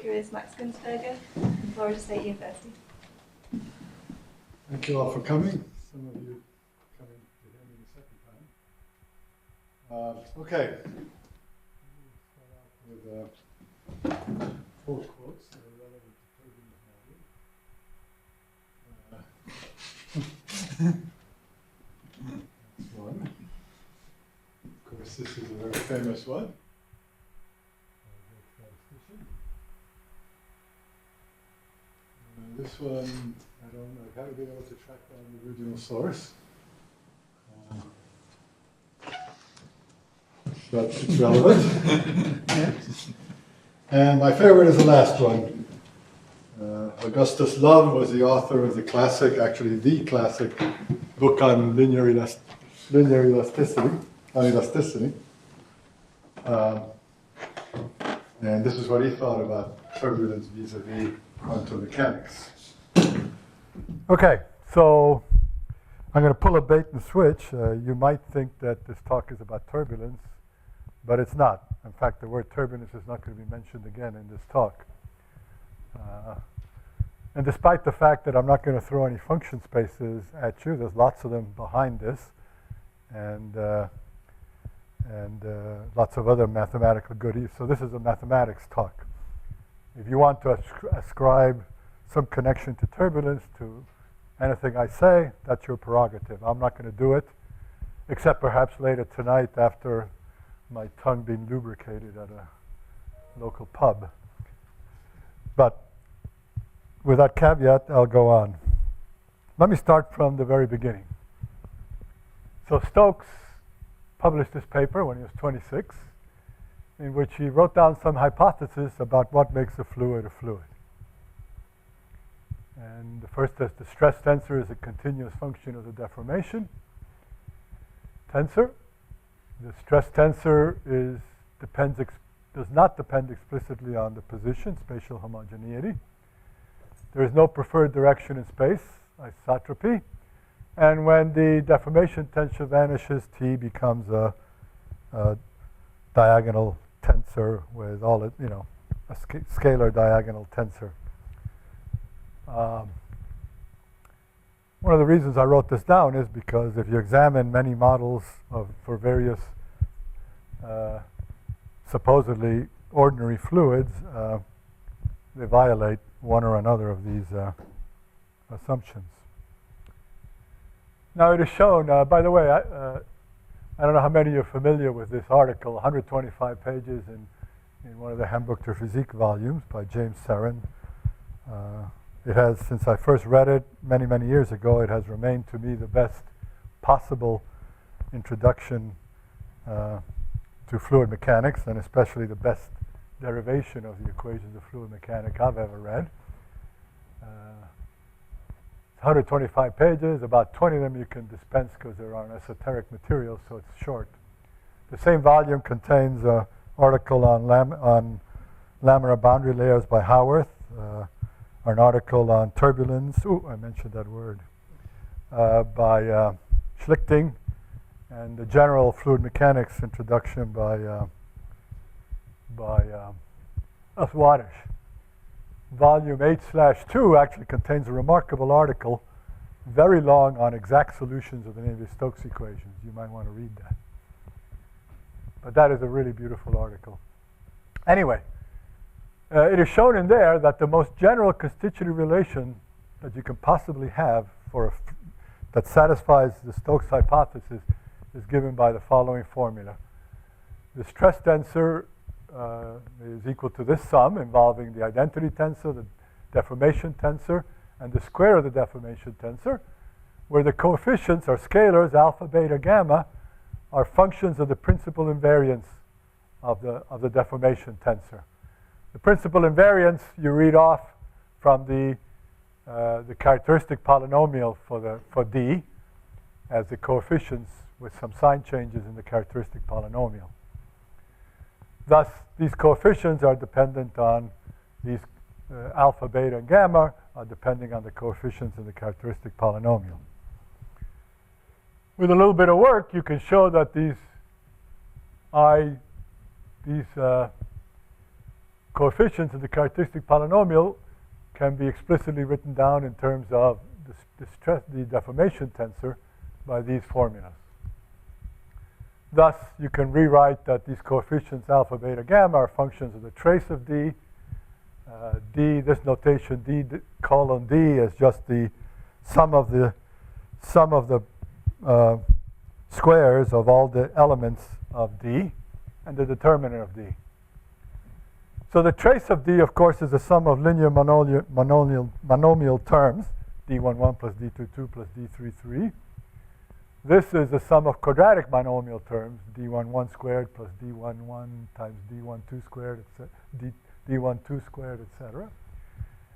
speaker is Max Gunzburger from Florida State University. Thank you all for coming. Some of you coming to hear me the second time. Okay. Start out with 4 quotes that are relevant to turbulence modeling. That's one. Of course, this is a very famous one. This one, I haven't been able to track down the original source. But it's relevant. And my favorite is the last one. Augustus Love was the author of the classic, actually the classic book on linear elasticity. And this is what he thought about turbulence vis-a-vis quantum mechanics. Okay, so I'm going to pull a bait and switch. You might think that this talk is about turbulence, but it's not. In fact, the word turbulence is not going to be mentioned again in this talk. And despite the fact that I'm not going to throw any function spaces at you, there's lots of them behind this, and lots of other mathematical goodies. So this is a mathematics talk. If you want to ascribe some connection to turbulence, to anything I say, that's your prerogative. I'm not going to do it, except perhaps later tonight after my tongue being lubricated at a local pub. But with that caveat, I'll go on. Let me start from the very beginning. So Stokes published this paper when he was 26, in which he wrote down some hypotheses about what makes a fluid a fluid. And the first is the stress tensor is a continuous function of the deformation tensor. The stress tensor does not depend explicitly on the position, spatial homogeneity. There is no preferred direction in space, isotropy. And when the deformation tensor vanishes, T becomes a diagonal tensor with all it, a scalar diagonal tensor. One of the reasons I wrote this down is because if you examine many models for various supposedly ordinary fluids, they violate one or another of these assumptions. Now it is shown, by the way, I don't know how many are familiar with this article, 125 pages in one of the Handbuch der Physik volumes by James Serrin. It has, since I first read it many, many years ago, it has remained to me the best possible introduction to fluid mechanics, and especially the best derivation of the equations of fluid mechanics I've ever read. 125 pages, about 20 of them you can dispense because they're on esoteric material, so it's short. The same volume contains an article on laminar boundary layers by Howarth, an article on turbulence, I mentioned that word, by Schlichting, and the general fluid mechanics introduction by Oswadish. Volume 8/2 actually contains a remarkable article, very long, on exact solutions of the Navier-Stokes equations. You might want to read that. But that is a really beautiful article. Anyway, it is shown in there that the most general constitutive relation that you can possibly have that satisfies the Stokes hypothesis is given by the following formula. The stress tensor is equal to this sum involving the identity tensor, the deformation tensor, and the square of the deformation tensor, where the coefficients are scalars, alpha, beta, gamma, are functions of the principal invariance of the deformation tensor. The principal invariance you read off from the characteristic polynomial for D as the coefficients with some sign changes in the characteristic polynomial. Thus, these coefficients are dependent on these alpha, beta, and gamma are depending on the coefficients in the characteristic polynomial. With a little bit of work, you can show that these coefficients of the characteristic polynomial can be explicitly written down in terms of the deformation tensor by these formulas. Thus, you can rewrite that these coefficients alpha, beta, gamma are functions of the trace of D. This notation D colon D is just the sum of the squares of all the elements of D and the determinant of D. So the trace of D, of course, is the sum of linear monomial terms, D11 plus D22 plus D33. This is the sum of quadratic monomial terms, D11 squared plus D11 times D12 squared, D12 squared, etc.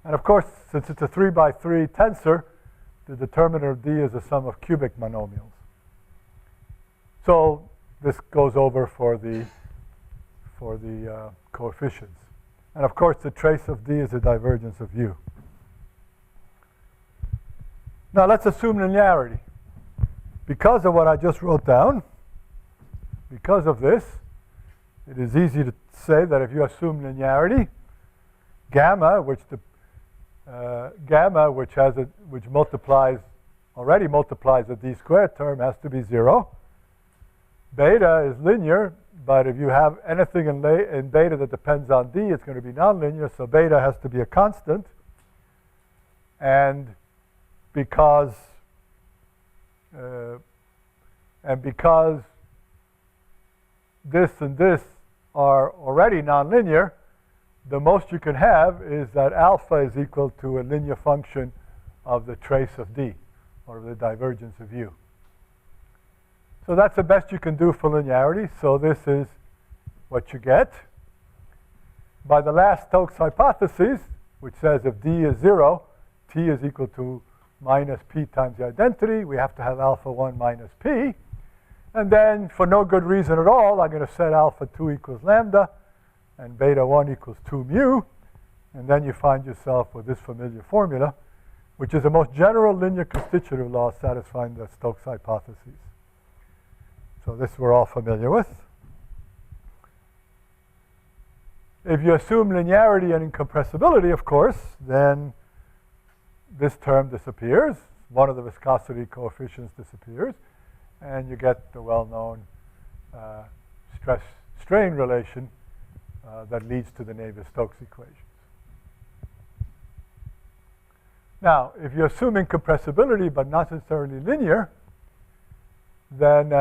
And of course, since it's a 3 by 3 tensor, the determinant of D is the sum of cubic monomials. So this goes over for the coefficients. And of course, the trace of D is the divergence of U. Now let's assume linearity. Because of what I just wrote down, because of this, it is easy to say that if you assume linearity, gamma, which already multiplies the D squared term, has to be 0. Beta is linear, but if you have anything in beta that depends on D, it's going to be nonlinear, so beta has to be a constant. And because this and this are already nonlinear, the most you can have is that alpha is equal to a linear function of the trace of D, or the divergence of U. So that's the best you can do for linearity. So this is what you get. By the last Stokes hypothesis, which says if D is 0, T is equal to minus P times the identity, we have to have alpha 1 minus P. And then, for no good reason at all, I'm going to set alpha 2 equals lambda, and beta 1 equals 2 mu. And then you find yourself with this familiar formula, which is the most general linear constitutive law satisfying the Stokes hypothesis. So this we're all familiar with. If you assume linearity and incompressibility, of course, then this term disappears. One of the viscosity coefficients disappears. And you get the well-known stress-strain relation that leads to the Navier-Stokes equations. Now, if you assume incompressibility but not necessarily linear, then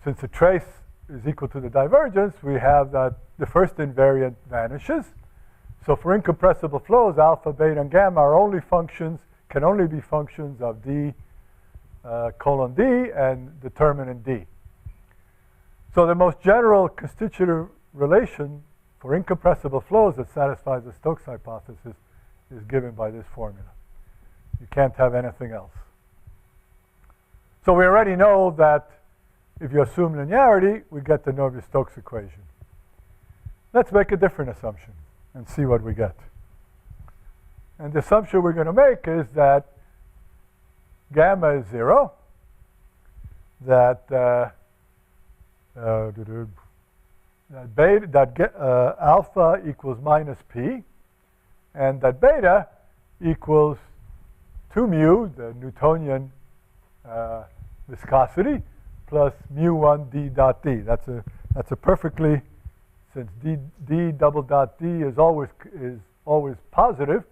since the trace is equal to the divergence, we have that the first invariant vanishes. So for incompressible flows, alpha, beta, and gamma are only functions, can only be functions of D colon D and determinant D. So the most general constitutive relation for incompressible flows that satisfies the Stokes hypothesis is given by this formula. You can't have anything else. So we already know that if you assume linearity, we get the Navier-Stokes equation. Let's make a different assumption and see what we get. And the assumption we're going to make is that gamma is 0, that alpha equals minus P, and that beta equals 2 mu, the Newtonian viscosity, plus mu1 d dot d. That's a perfectly, since d double dot d is always positive,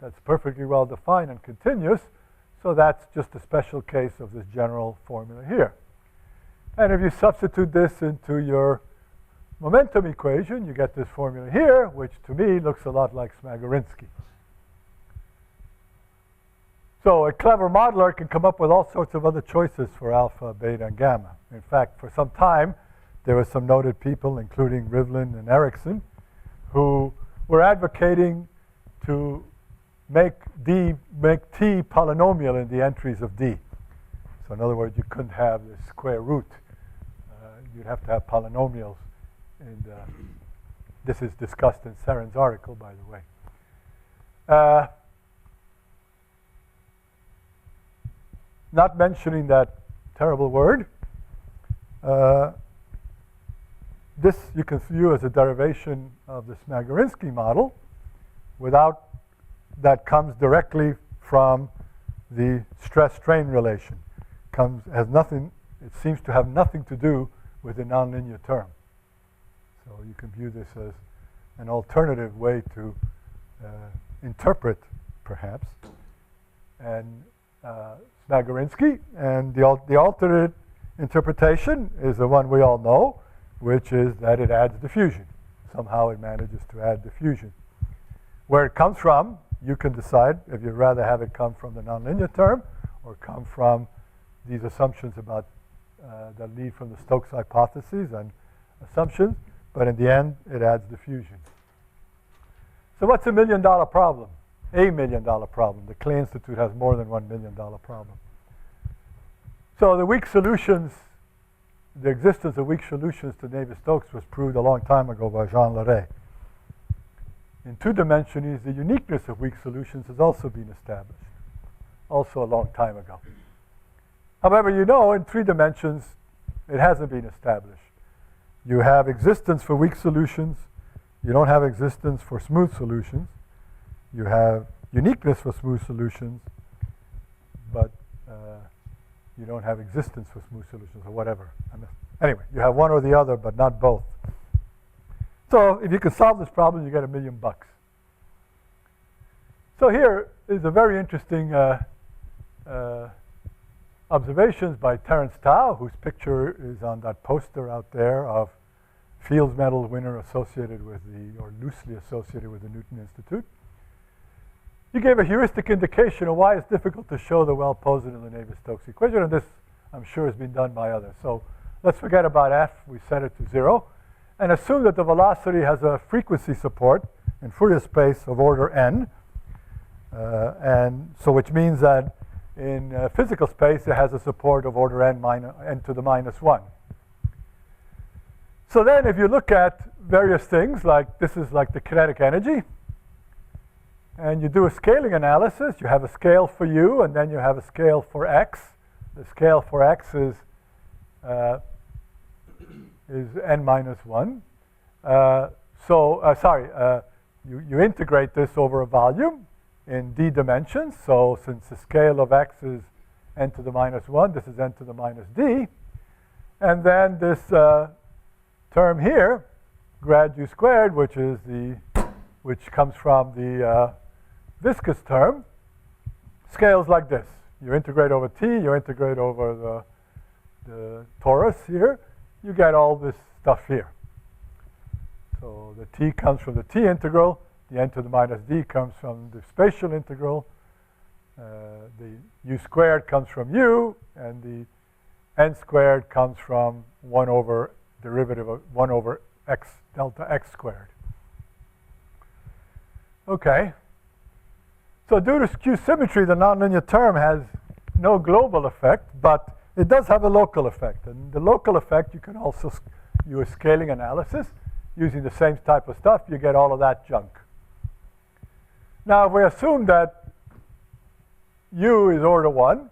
that's perfectly well defined and continuous. So that's just a special case of this general formula here. And if you substitute this into your momentum equation, you get this formula here, which to me looks a lot like Smagorinsky. So a clever modeler can come up with all sorts of other choices for alpha, beta, and gamma. In fact, for some time, there were some noted people, including Rivlin and Erickson, who were advocating to make T polynomial in the entries of D. So in other words, you couldn't have the square root. You'd have to have polynomials. And this is discussed in Saren's article, by the way. Not mentioning that terrible word, this you can view as a derivation of the Smagorinsky model without that comes directly from the stress-strain relation. Has nothing, it seems to have nothing to do with the nonlinear term. So you can view this as an alternative way to interpret, perhaps, and Smagorinsky. And the alternate interpretation is the one we all know, which is that it adds diffusion. Somehow it manages to add diffusion. Where it comes from, you can decide if you'd rather have it come from the nonlinear term or come from these assumptions about that lead from the Stokes hypotheses and assumptions, but in the end, it adds diffusion. So what's $1 million problem? A $1 million problem. The Clay Institute has more than $1 million problem. So the weak solutions, the existence of weak solutions to Navier-Stokes was proved a long time ago by Jean Leray. In 2 dimensions, the uniqueness of weak solutions has also been established, also a long time ago. However, you know, in 3 dimensions, it hasn't been established. You have existence for weak solutions. You don't have existence for smooth solutions. You have uniqueness for smooth solutions, but you don't have existence for smooth solutions or whatever. Anyway, you have one or the other, but not both. So if you can solve this problem, you get $1 million. So here is a very interesting observations by Terence Tao, whose picture is on that poster out there of Fields Medal winner associated with or loosely associated with the Newton Institute. He gave a heuristic indication of why it's difficult to show the well-posed in the Navier-Stokes equation, and this, I'm sure, has been done by others. So let's forget about f. We set it to 0. And assume that the velocity has a frequency support in Fourier space of order n. And so which means that in physical space, it has a support of order n to the minus 1. So then if you look at various things, like this is like the kinetic energy, and you do a scaling analysis, you have a scale for u, and then you have a scale for x. The scale for x is n minus 1. You integrate this over a volume in d dimensions. So since the scale of x is n to the minus 1, this is n to the minus d. And then this term here, grad u squared, which comes from the viscous term, scales like this. You integrate over t, you integrate over the torus here, you get all this stuff here. So the t comes from the t integral, the n to the minus d comes from the spatial integral, the u squared comes from u, and the n squared comes from 1 over derivative of 1 over x delta x squared. Okay. So due to skew symmetry, the nonlinear term has no global effect, but it does have a local effect. And the local effect, you can also use a scaling analysis. Using the same type of stuff, you get all of that junk. Now, if we assume that u is order 1,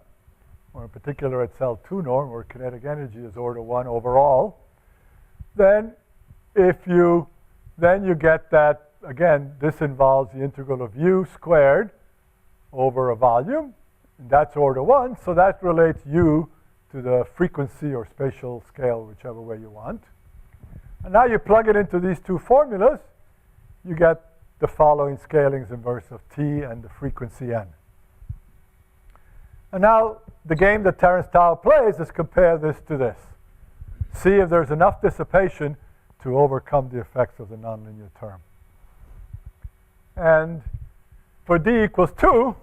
or in particular at cell 2 norm, where kinetic energy is order 1 overall, then you get that, again, this involves the integral of u squared over a volume, and that's order 1, so that relates u to the frequency or spatial scale, whichever way you want. And now you plug it into these 2 formulas, you get the following scalings inverse of t and the frequency n. And now the game that Terence Tao plays is compare this to this. See if there's enough dissipation to overcome the effects of the nonlinear term. And for d equals 2,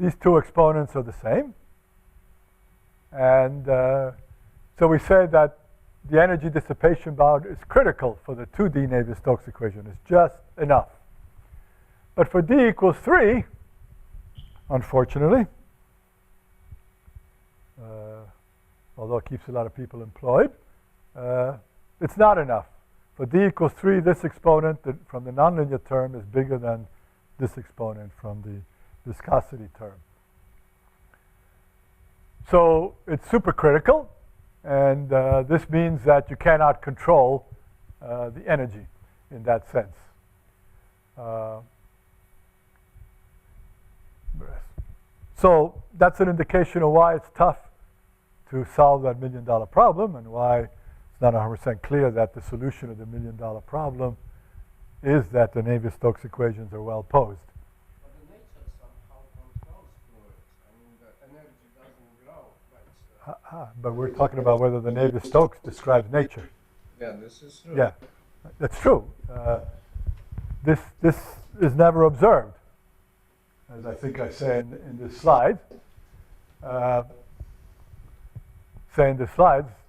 these 2 exponents are the same. And so we say that the energy dissipation bound is critical for the 2D Navier-Stokes equation. It's just enough. But for d equals 3, unfortunately, although it keeps a lot of people employed, it's not enough. For d equals 3, this exponent from the nonlinear term is bigger than this exponent from the viscosity term. So it's supercritical. And this means that you cannot control the energy in that sense. So that's an indication of why it's tough to solve that $1 million problem, and why it's not 100% clear that the solution of the $1 million problem is that the Navier-Stokes equations are well posed. But the nature somehow controls fluids. I mean, the energy doesn't grow. But we're talking about whether the Navier-Stokes describes nature. Yeah, this is true. Yeah, that's true. This is never observed, as I think I say in this slide.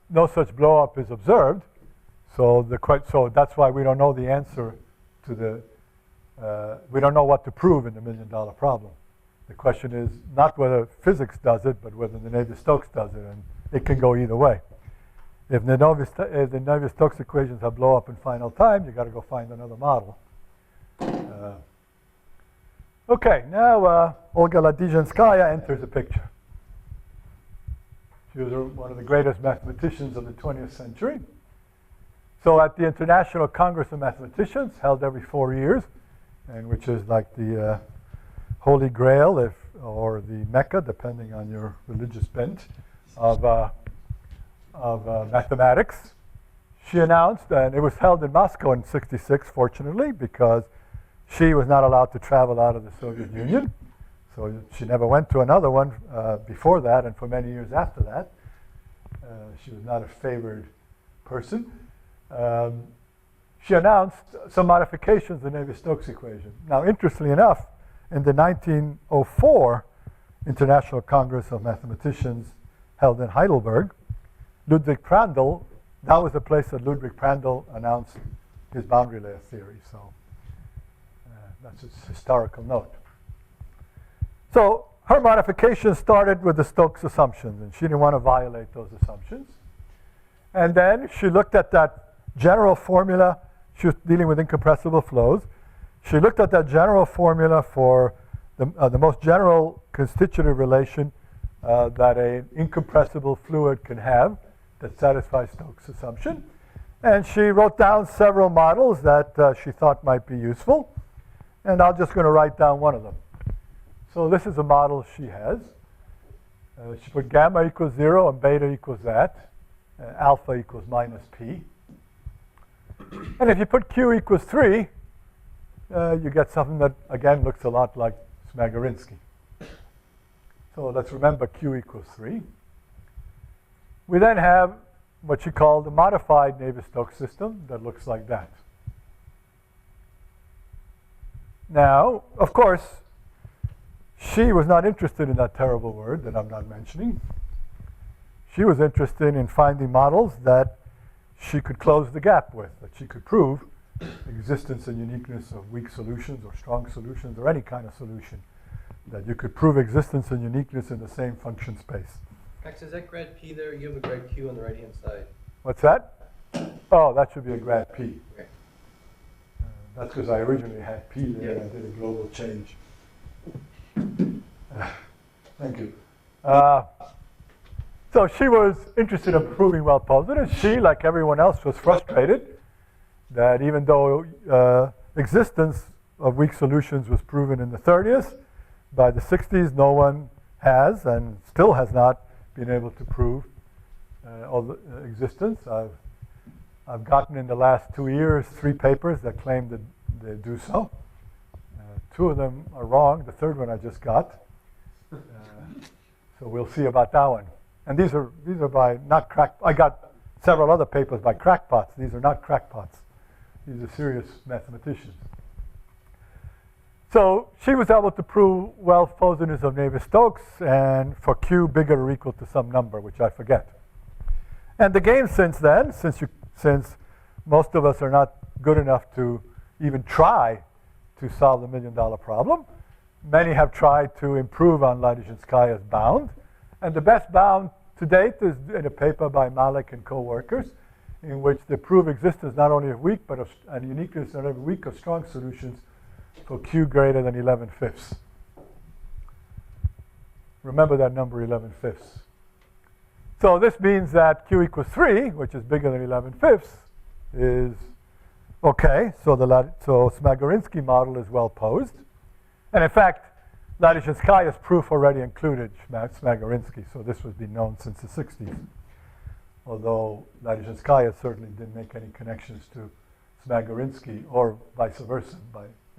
No such blow-up is observed. So that's why we don't know the answer to the. We don't know what to prove in the $1 million problem. The question is not whether physics does it, but whether the Navier-Stokes does it, and it can go either way. If the Navier-Stokes equations have blow-up in final time, you've got to go find another model. Okay, now Olga Ladizhenskaya enters the picture. She was one of the greatest mathematicians of the 20th century. So at the International Congress of Mathematicians, held every 4 years, and which is like the Holy Grail or the Mecca, depending on your religious bent, of mathematics, she announced, and it was held in Moscow in '66, fortunately, because she was not allowed to travel out of the Soviet Union. So she never went to another one before that, and for many years after that. She was not a favored person. She announced some modifications of the Navier-Stokes equation. Now, interestingly enough, in the 1904 International Congress of Mathematicians held in Heidelberg, Ludwig Prandtl, that was the place that Ludwig Prandtl announced his boundary layer theory. So that's a historical note. So her modification started with the Stokes assumptions, and she didn't want to violate those assumptions. And then she looked at that general formula. She was dealing with incompressible flows. She looked at that general formula for the most general constitutive relation that an incompressible fluid can have that satisfies Stokes' assumption. And she wrote down several models that she thought might be useful. And I'm just going to write down one of them. So this is a model she has. She put gamma equals 0 and beta equals that. Alpha equals minus p. And if you put q equals 3, you get something that, again, looks a lot like Smagorinsky. So let's remember q equals 3. We then have what she called the modified Navier-Stokes system that looks like that. Now, of course, she was not interested in that terrible word that I'm not mentioning. She was interested in finding models that she could close the gap with, that she could prove existence and uniqueness of weak solutions or strong solutions or any kind of solution, that you could prove existence and uniqueness in the same function space. Max, is that grad P there? You have a grad Q on the right-hand side. What's that? Oh, that should be a grad P. Okay. That's because I originally had P there and I did a global change. Thank you. So she was interested in proving well positives. She, like everyone else, was frustrated that even though existence of weak solutions was proven in the 30s, by the 60s no one has and still has not been able to prove all the existence. I've gotten in the last 2 years 3 papers that claim that they do so. 2 of them are wrong. The third one I just got. So we'll see about that one. And these are by not crack. I got several other papers by crackpots. These are not crackpots. These are serious mathematicians. So she was able to prove well-posedness of Navier-Stokes, and for q bigger or equal to some number, which I forget. And the game since then, since most of us are not good enough to even try to solve the $1 million problem, many have tried to improve on Ladizhenskaya's bound. And the best bound to date is in a paper by Malik and co-workers, in which they prove existence not only of weak, but of and uniqueness not only of weak or strong solutions for q greater than 11/5. Remember that number 11/5. So this means that Q equals 3, which is bigger than 11/5, is okay. So so Smagorinsky model is well posed. And in fact, Latyshenskaya's proof already included Smagorinsky, so this was been known since the 60s. Although Latyshenskaya certainly didn't make any connections to Smagorinsky, or vice versa,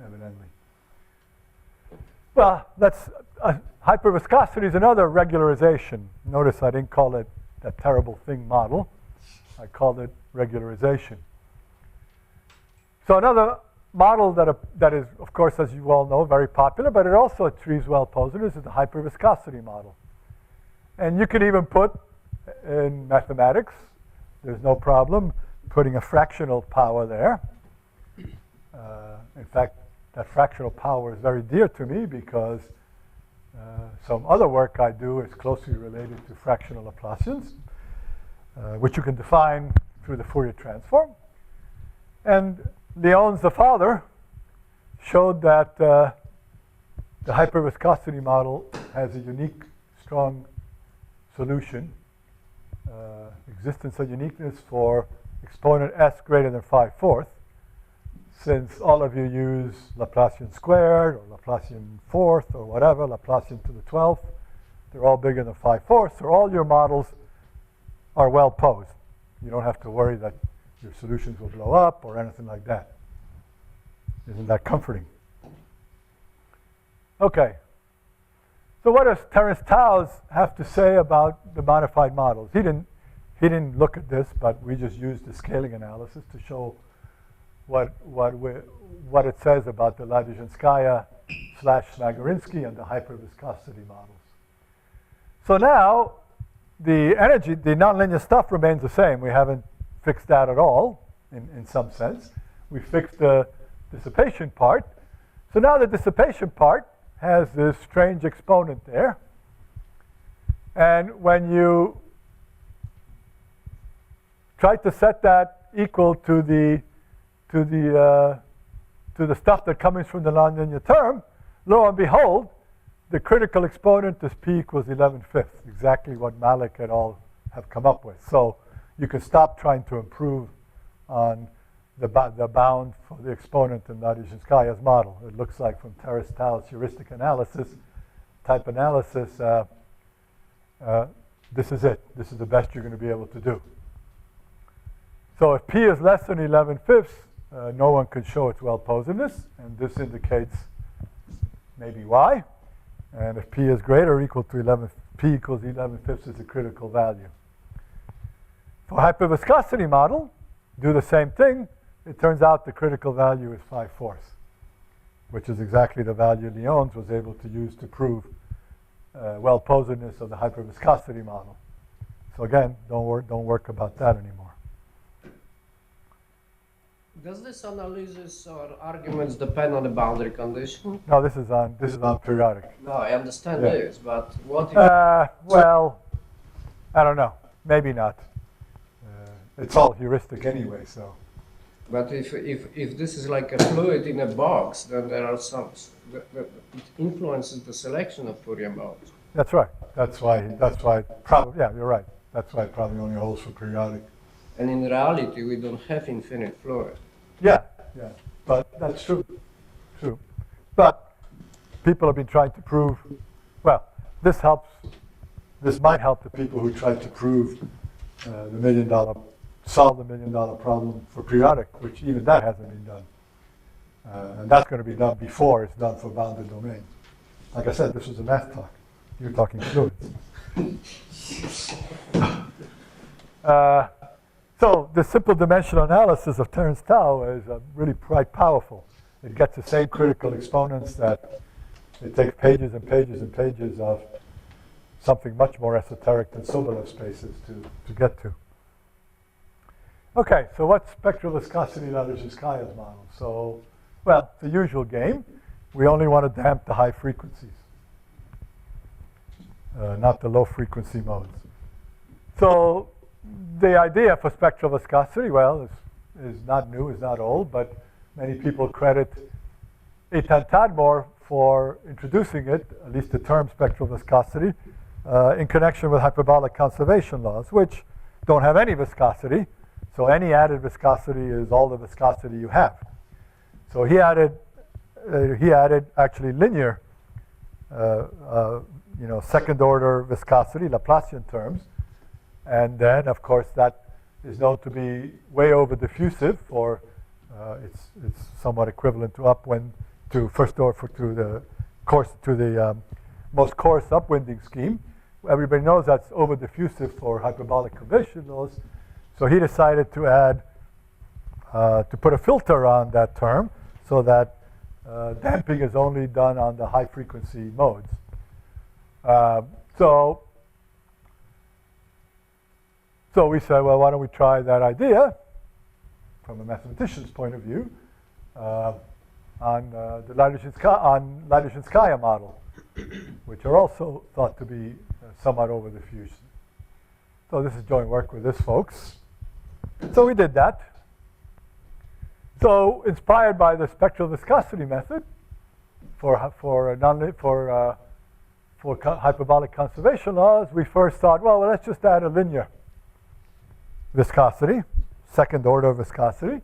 evidently. Well, hyperviscosity is another regularization. Notice I didn't call it that terrible thing model. I called it regularization. So another model that is, of course, as you all know, very popular, but it also achieves well posedness, is the hyperviscosity model. And you can even put in mathematics, there's no problem putting a fractional power there. In fact, that fractional power is very dear to me because some other work I do is closely related to fractional Laplacians, which you can define through the Fourier transform. And Lyons, the father, showed that the hyperviscosity model has a unique, strong solution, existence of uniqueness for exponent s greater than 5/4, since all of you use Laplacian squared, or Laplacian fourth, or whatever, Laplacian to the 12th. They're all bigger than 5/4, so all your models are well posed. You don't have to worry that your solutions will blow up or anything like that. Isn't that comforting? Okay. So what does Terence Towles have to say about the modified models? He didn't look at this, but we just used the scaling analysis to show what it says about the Latyshenskaya / Smagorinsky and the hyperviscosity models. So now the energy, the nonlinear stuff remains the same. We haven't fixed that at all in some sense. We fixed the dissipation part. So now the dissipation part has this strange exponent there. And when you try to set that equal to the stuff that comes from the nonlinear term, lo and behold, the critical exponent is p equals 11/5, exactly what Malik et al. Have come up with. So you can stop trying to improve on the bound for the exponent in Latyshenskaya's model. It looks like from Terence Towles' heuristic analysis, type analysis, this is it. This is the best you're going to be able to do. So if p is less than 11/5, no one can show its well-posedness, and this indicates maybe why. And if p is greater or equal to p equals 11/5 is the critical value. For hyperviscosity model, do the same thing. It turns out the critical value is 5/4, which is exactly the value Lyons was able to use to prove well-posedness of the hyperviscosity model. So again, don't work about that anymore. Does this analysis or arguments depend on the boundary condition? No, this is on periodic. No, I understand Yeah. this, but what if... Well, I don't know. Maybe not. It's all heuristic anyway, so. But if this is like a fluid in a box, then there are some... it influences the selection of Fourier modes. That's right. That's why probably, yeah, you're right. That's why it probably only holds for periodic. And in reality, we don't have infinite fluid. Yeah, but that's true. But people have been trying to prove, well, this might help the people who tried to prove solve the $1 million problem for periodic, which even that hasn't been done. And that's going to be done before it's done for bounded domains. Like I said, this was a math talk. You're talking fluids. So the simple dimensional analysis of Terence Towles is really quite powerful. It gets the same critical exponents that it takes pages and pages and pages of something much more esoteric than Sobolev spaces to get to. Okay, so what's spectral viscosity Latyshenskaya's model? So, well, the usual game. We only want to damp the high frequencies, not the low frequency modes. So the idea for spectral viscosity, well, is not new, is not old, but many people credit Eitan Tadmor for introducing it, at least the term spectral viscosity, in connection with hyperbolic conservation laws, which don't have any viscosity. So any added viscosity is all the viscosity you have. So he added actually linear, second order viscosity, Laplacian terms. And then, of course, that is known to be way over diffusive, or it's somewhat equivalent to the most coarse upwinding scheme. Everybody knows that's over diffusive for hyperbolic convection laws. So he decided to add, to put a filter on that term so that damping is only done on the high frequency modes. So we said, well, why don't we try that idea from a mathematician's point of view on the Ladyshinskaya model, which are also thought to be somewhat over diffusion. So this is joint work with this folks. So we did that. So inspired by the spectral viscosity method for hyperbolic conservation laws, we first thought, well, let's just add a linear viscosity, second order viscosity.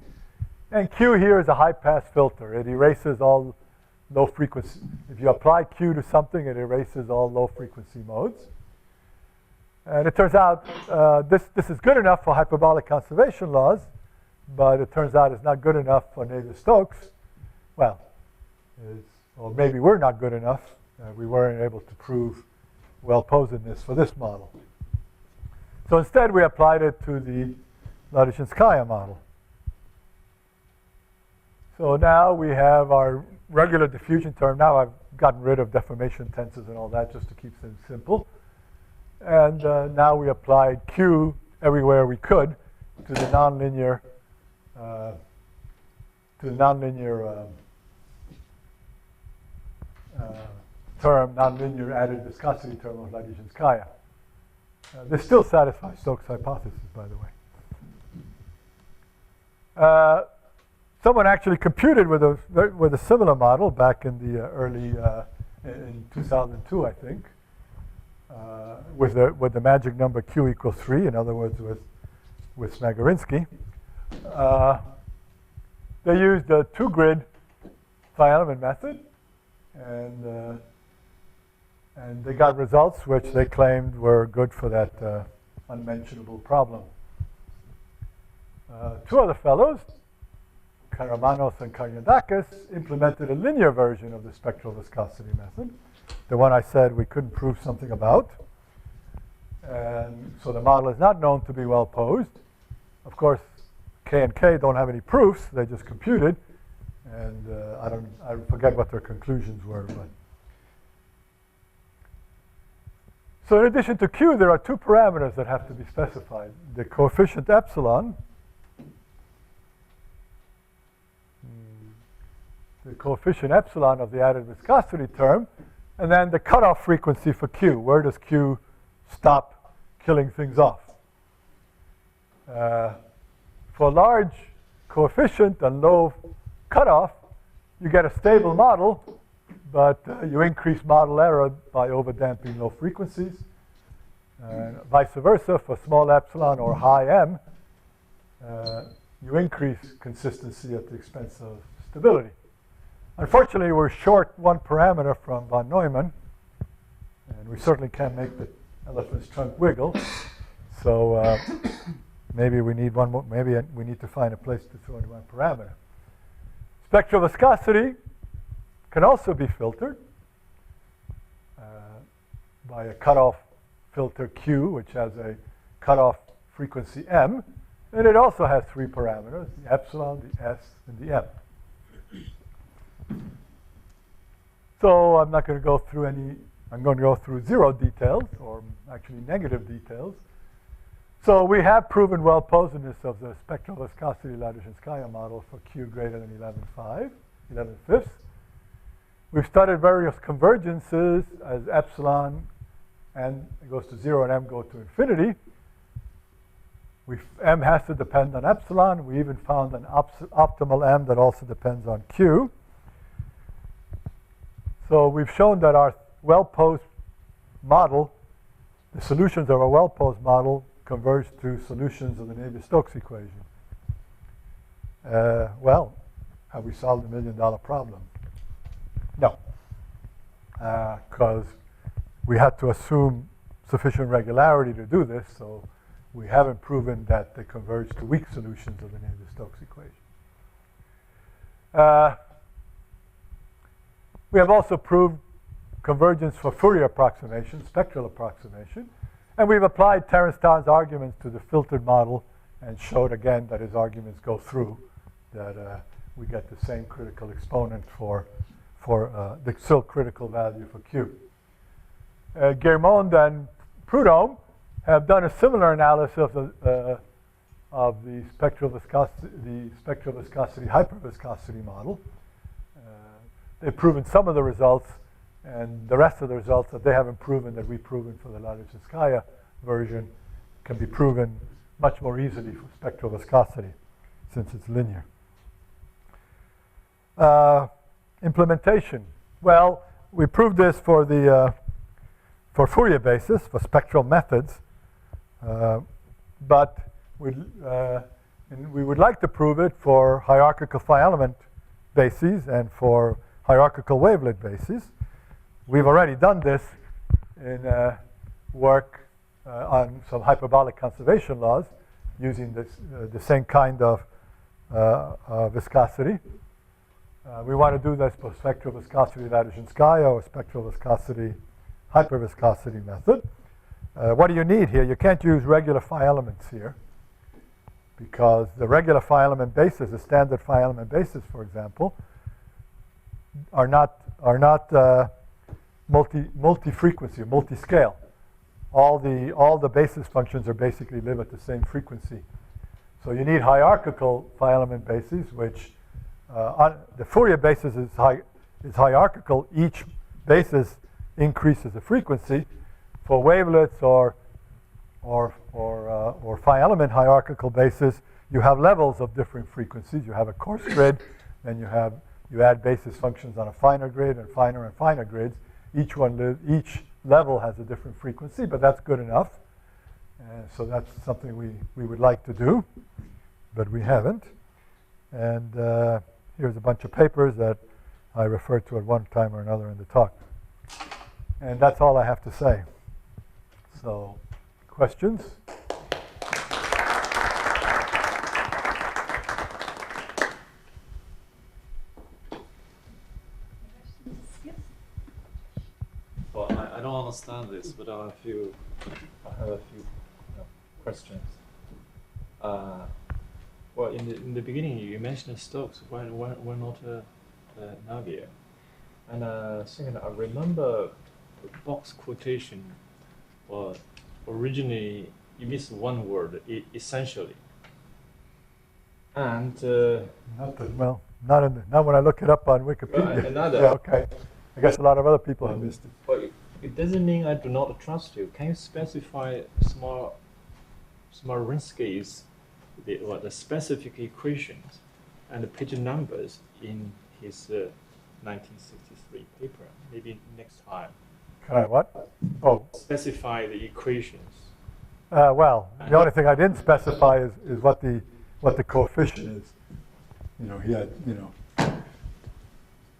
And Q here is a high pass filter. It erases all low frequency. If you apply Q to something, it erases all low frequency modes. And it turns out this is good enough for hyperbolic conservation laws, but it turns out it's not good enough for Navier-Stokes. Well, or maybe we're not good enough. We weren't able to prove well-posedness for this model. So instead, we applied it to the Ladyshinskaya model. So now we have our regular diffusion term. Now I've gotten rid of deformation tensors and all that just to keep things simple. And now we applied Q everywhere we could to the nonlinear term, nonlinear added viscosity term of Ladyshinskaya. This still satisfies Stokes' hypothesis, by the way. Someone actually computed with a similar model back in the in 2002, I think, with the magic number Q equals 3. In other words, with Smagorinsky. They used the two-grid phi-element method, and they got results which they claimed were good for that unmentionable problem. Two other fellows, Karamanos and Karyadakis, implemented a linear version of the spectral viscosity method, the one I said we couldn't prove something about. And so the model is not known to be well posed. Of course, K and K don't have any proofs, they just computed. And I forget what their conclusions were. But. So in addition to Q, there are two parameters that have to be specified. The coefficient epsilon, of the added viscosity term, and then the cutoff frequency for Q. Where does Q stop killing things off? For large coefficient and low cutoff, you get a stable model, but you increase model error by overdamping low frequencies. Vice versa, for small epsilon or high M, you increase consistency at the expense of stability. Unfortunately, we're short one parameter from von Neumann, and we certainly can't make the elephant's trunk wiggle. So maybe we need one more. Maybe we need to find a place to throw in one parameter. Spectral viscosity can also be filtered by a cutoff filter Q, which has a cutoff frequency M, and it also has three parameters: the epsilon, the S, and the M. So I'm not going to go through any. I'm going to go through zero details, or actually negative details. So we have proven well-posedness of the spectral viscosity Ladyshinskaya model for Q greater than 11.5. We've studied various convergences as epsilon and it goes to 0 and M go to infinity. M has to depend on epsilon. We even found an optimal M that also depends on Q. So we've shown that our well-posed model the solutions of our well-posed model converge to solutions of the Navier-Stokes equation. Well, have we solved the million-dollar problem? No, because we had to assume sufficient regularity to do this, so we haven't proven that they converge to weak solutions of the Navier-Stokes equation. We have also proved convergence for Fourier approximation, spectral approximation, and we've applied Terence Tarn's arguments to the filtered model and showed again that his arguments go through, that we get the same critical exponent for the still critical value for Q. Guermond and Prudhomme have done a similar analysis of the spectral viscosity hyperviscosity model. They've proven some of the results, and the rest of the results that they haven't proven that we've proven for the Ladoucz-Skaya version can be proven much more easily for spectral viscosity since it's linear. Implementation. Well, we proved this for the for Fourier basis, for spectral methods, but we would like to prove it for hierarchical phi element bases and for hierarchical wavelet bases. We've already done this in work on some hyperbolic conservation laws using the same kind of viscosity. We want to do this for spectral viscosity Ladoucz-Skaya or spectral viscosity hyperviscosity method. What do you need here? You can't use regular phi elements here because the regular phi element bases, the standard phi element bases, for example, are not multi-frequency or multi-scale. All the basis functions are basically live at the same frequency. So you need hierarchical phi element bases, which the Fourier basis is hierarchical. Each basis increases the frequency. For wavelets or phi element hierarchical bases, you have levels of different frequencies. You have a coarse grid, then you add basis functions on a finer grid and finer grids. Each level has a different frequency, but that's good enough. So that's something we would like to do, but we haven't. And here's a bunch of papers that I referred to at one time or another in the talk. And that's all I have to say. So, questions? Well, I don't understand this, but I have a few questions. Well, in the beginning, you mentioned Stokes. Why not Navier? And second, I remember the box quotation. Well, originally you missed one word, essentially. And not when I look it up on Wikipedia. Another. Yeah, okay. I guess a lot of other people have missed it. But it doesn't mean I do not trust you. Can you specify Smagor's the specific equations and the page numbers in his 1963 paper? Maybe next time. Can I what? Oh. Specify the equations. Well, the only thing I didn't specify is what the coefficient is. He had,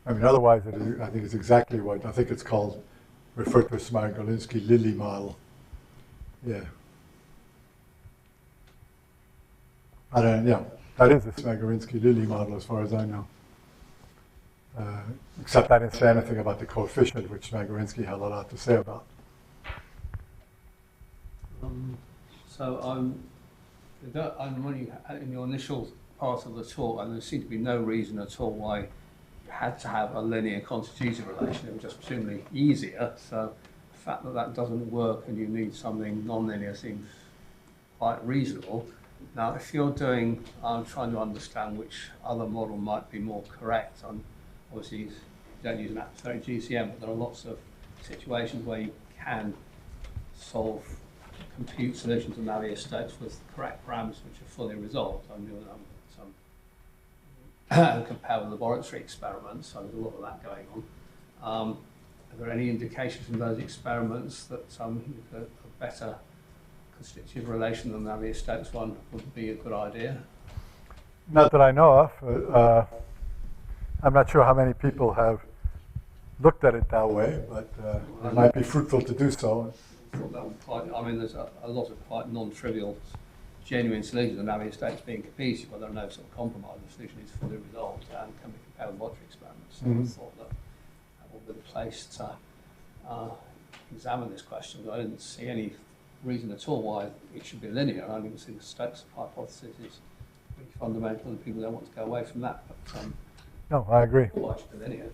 I mean, otherwise, I think it's exactly what, I think it's called, referred to as Smagor-Lily model. Yeah. That is the Smagor-Lily model as far as I know. Except I didn't say anything about the coefficient, which Smagor had a lot to say about. In your initial part of the talk, and there seemed to be no reason at all why you had to have a linear continuity relation. It was just presumably easier. So the fact that doesn't work and you need something non-linear seems quite reasonable. Now, if you're trying to understand which other model might be more correct, obviously you don't use an atmospheric GCM, but there are lots of situations where you can compute solutions of Navier-Stokes with correct parameters which are fully resolved. Compare with laboratory experiments, so there's a lot of that going on. are there any indications from those experiments that a better constitutive relation than the Navier-Stokes one would be a good idea? Not that I know of. I'm not sure how many people have looked at it that way, but it might be fruitful to do so. I thought that would quite, I mean, there's a lot of quite non-trivial, genuine solutions, and Navier-Stokes being cohesive, where there are no sort of compromise, the solution is fully resolved and can be compared with laboratory experiments. So I thought that would be the place to examine this question. But I didn't see any reason at all why it should be linear. I didn't see the Stokes hypothesis is pretty fundamental, and people don't want to go away from that. But No, I agree. why it should be linear?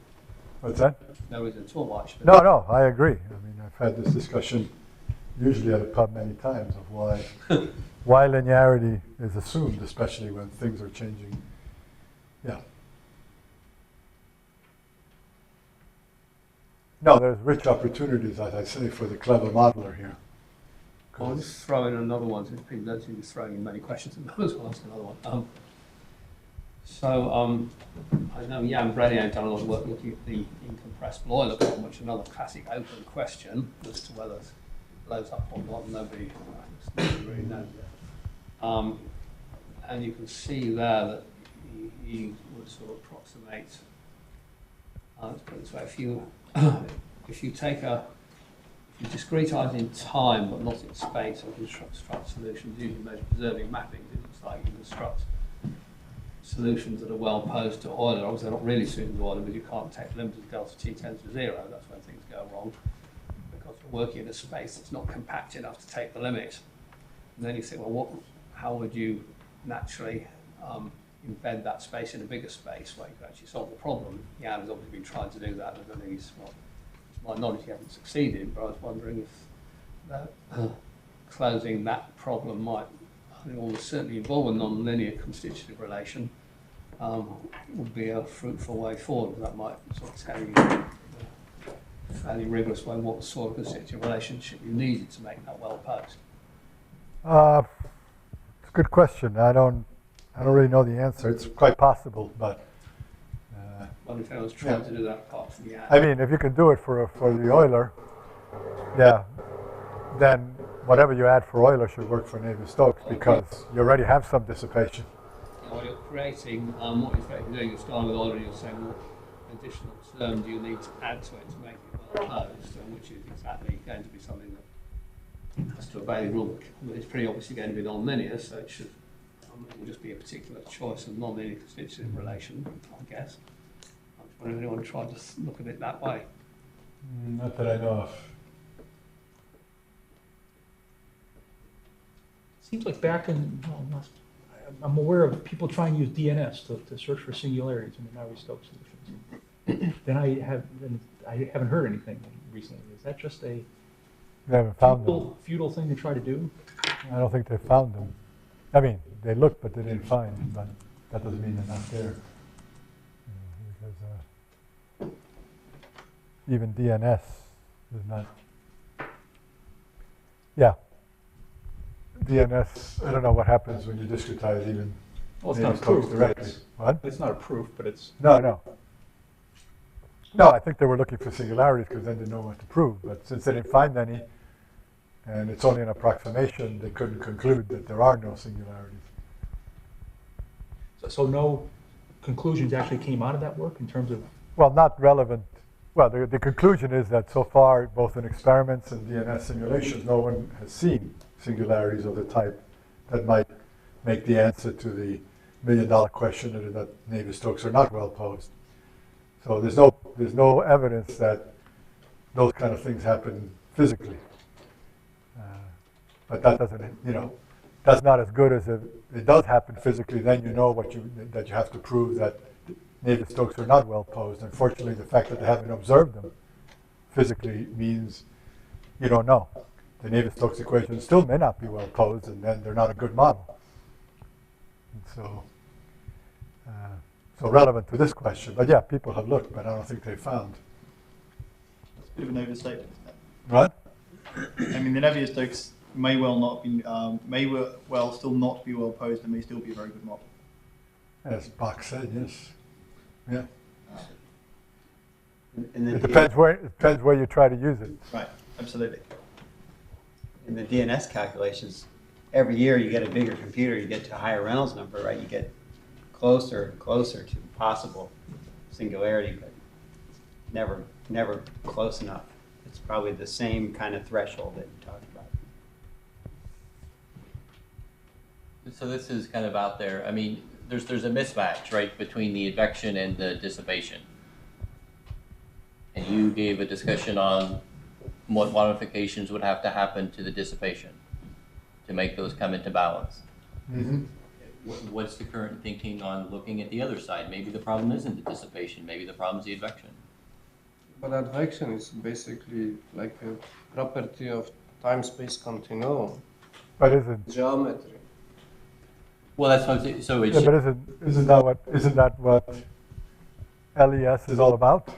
What's that? No reason at all why it should be No, linear. no, I agree. I mean, I've had this discussion usually at a pub many times of why linearity is assumed, especially when things are changing. Yeah. No, there's rich opportunities, as I say, for the clever modeler here. I'll just throw in another one, since people don't seem to be throwing in many questions at the moment, so I'll ask another one. I know Jan Brenier has done a lot of work looking at the incompressible oil problem, which is another classic open question as to whether it blows up or not, and nobody really knows yet. And you can see there that he would sort of approximate, let's put it this way, if you discretize in time but not in space and construct solutions using measure preserving mappings, it looks like you construct solutions that are well posed to Euler. Obviously, they're not really suited to Euler because you can't take the limit as delta t tends to 0. That's when things go wrong, because you're working in a space that's not compact enough to take the limit. And then you think, well, how would you naturally embed that space in a bigger space where you could actually solve the problem? Jan has obviously been trying to do that, and I don't think he's, well, to my knowledge, he hasn't succeeded, but I was wondering if that, closing that problem might, almost certainly involve a non-linear constitutive relation, would be a fruitful way forward. That might sort of tell you a fairly rigorous way what sort of constitutive relationship you needed to make that well posed. It's a good question. I don't really know the answer. It's quite possible, but I wonder if anyone's trying to do that apart from the I mean, if you can do it for the Euler, yeah, then whatever you add for Euler should work for Navier-Stokes because you already have some dissipation. What you're creating, what you're effectively doing, you're starting with Euler and you're saying, what additional term do you need to add to it to make it well posed, which is exactly going to be something that has to obey the rule. It's pretty obviously going to be non-linear, so it should it will just be a particular choice of non-linear constitutive relation, I guess. I'm just wondering if anyone tried to look at it that way. Not that I know of. Seems like back in, I'm aware of people trying to use DNS to search for singularities in the Navier-Stokes solutions. Then I haven't heard anything recently. Is that just a They haven't found them. futile thing to try to do? I don't think they found them. I mean, they looked, but they didn't find them. But that doesn't mean they're not there. Because even DNS is not. Yeah. DNS, I don't know what happens when you discretize even Well, it's not a Navier-Stokes proof. directly. What? It's not a proof, but it's. No. No, I think they were looking for singularities because then they know what to prove. But since they didn't find any, and it's only an approximation, they couldn't conclude that there are no singularities. So no conclusions actually came out of that work in terms of. Well, not relevant. Well, the conclusion is that so far, both in experiments and DNS simulations, no one has seen singularities of the type that might make the answer to the million-dollar question that Navier-Stokes are not well posed. So there's no evidence that those kind of things happen physically. But that doesn't, that's not as good as if it does happen physically. Then you know that you have to prove that Navier-Stokes are not well posed. Unfortunately, the fact that they haven't observed them physically means you don't know. The Navier-Stokes equation still may not be well posed, and then they're not a good model. And so relevant to this question. But yeah, people have looked, but I don't think they found. It's a bit of an overstatement, isn't it? What? I mean, the Navier-Stokes may well not be, still not be well posed, and may still be a very good model. As Bach said, yes. Yeah. In the It depends where you try to use it. Right, absolutely. in the DNS calculations, every year you get a bigger computer, you get to a higher Reynolds number, right? You get closer and closer to the possible singularity, but never close enough. It's probably the same kind of threshold that you talked about. So this is kind of out there. I mean, there's a mismatch, right, between the advection and the dissipation. And you gave a discussion on what modifications would have to happen to the dissipation to make those come into balance. Mm-hmm. What's the current thinking on looking at the other side? Maybe the problem isn't the dissipation, maybe the problem is the advection. But advection is basically like a property of time-space continuum, But isn't geometry. Well, that's what I'm saying. So it's yeah, but isn't that what LES is all about?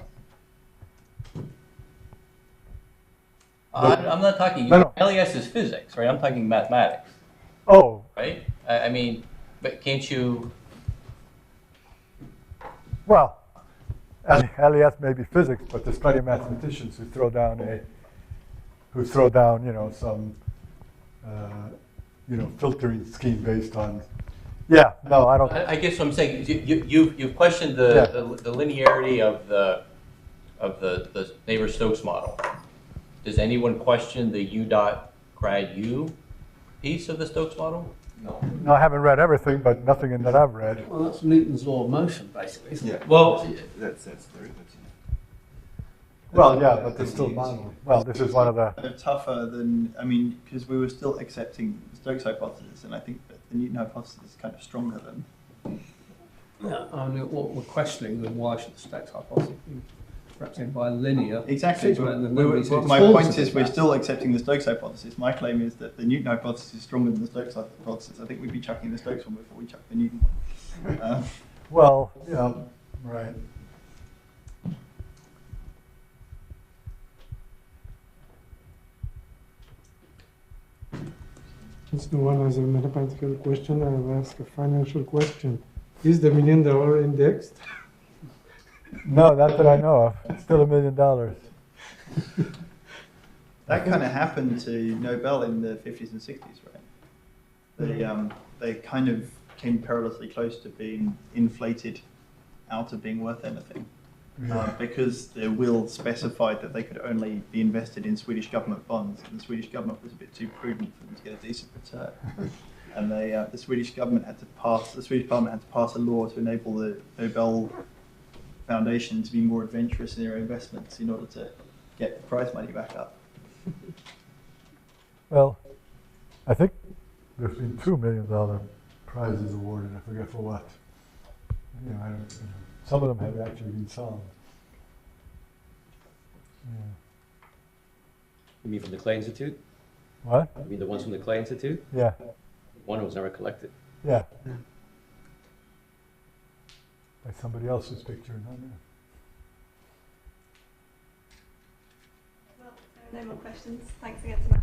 I'm not talking, No. LES is physics, right? I'm talking mathematics, Oh, right? I mean, but can't you, well, LES may be physics, but there's plenty of mathematicians who throw down some filtering scheme based on. Yeah, no, I don't. I guess what I'm saying is you've questioned the linearity of the Navier-Stokes model. Does anyone question the U dot grad U piece of the Stokes model? No. No, I haven't read everything, but nothing in that I've read. Well, that's Newton's law of motion, basically, isn't it? Well, That's very good. Well, yeah, but there's still modeling. Well, this is one of the. Kind of tougher than, because we were still accepting the Stokes hypothesis, and I think that the Newton hypothesis is kind of stronger than. Yeah, I mean, what we're questioning then why should the Stokes hypothesis be represented by a linear Exactly. treatment, and But nobody says my false point to is that. we're still accepting the Stokes hypothesis. My claim is that the Newton hypothesis is stronger than the Stokes hypothesis. I think we'd be chucking the Stokes one before we chuck the Newton one. Well, yeah, right. Since no one has a mathematical question, I will ask a financial question. Is the $1 million indexed? No, not that I know of. It's still $1 million. That kind of happened to Nobel in the 50s and 60s, right? They kind of came perilously close to being inflated out of being worth anything. Because the will specified that they could only be invested in Swedish government bonds, and the Swedish government was a bit too prudent for them to get a decent return. And the Swedish government had to pass, the Swedish Parliament had to pass a law to enable the Nobel Foundation to be more adventurous in their investments in order to get the prize money back up. Well, I think there's been $2 million prizes awarded. I forget for what. Some of them have actually been solved. Yeah. You mean from the Clay Institute? What? You mean the ones from the Clay Institute? Yeah. One was never collected. Yeah. By somebody else's picture, not me. Well, if there are no more questions, thanks again to Matt.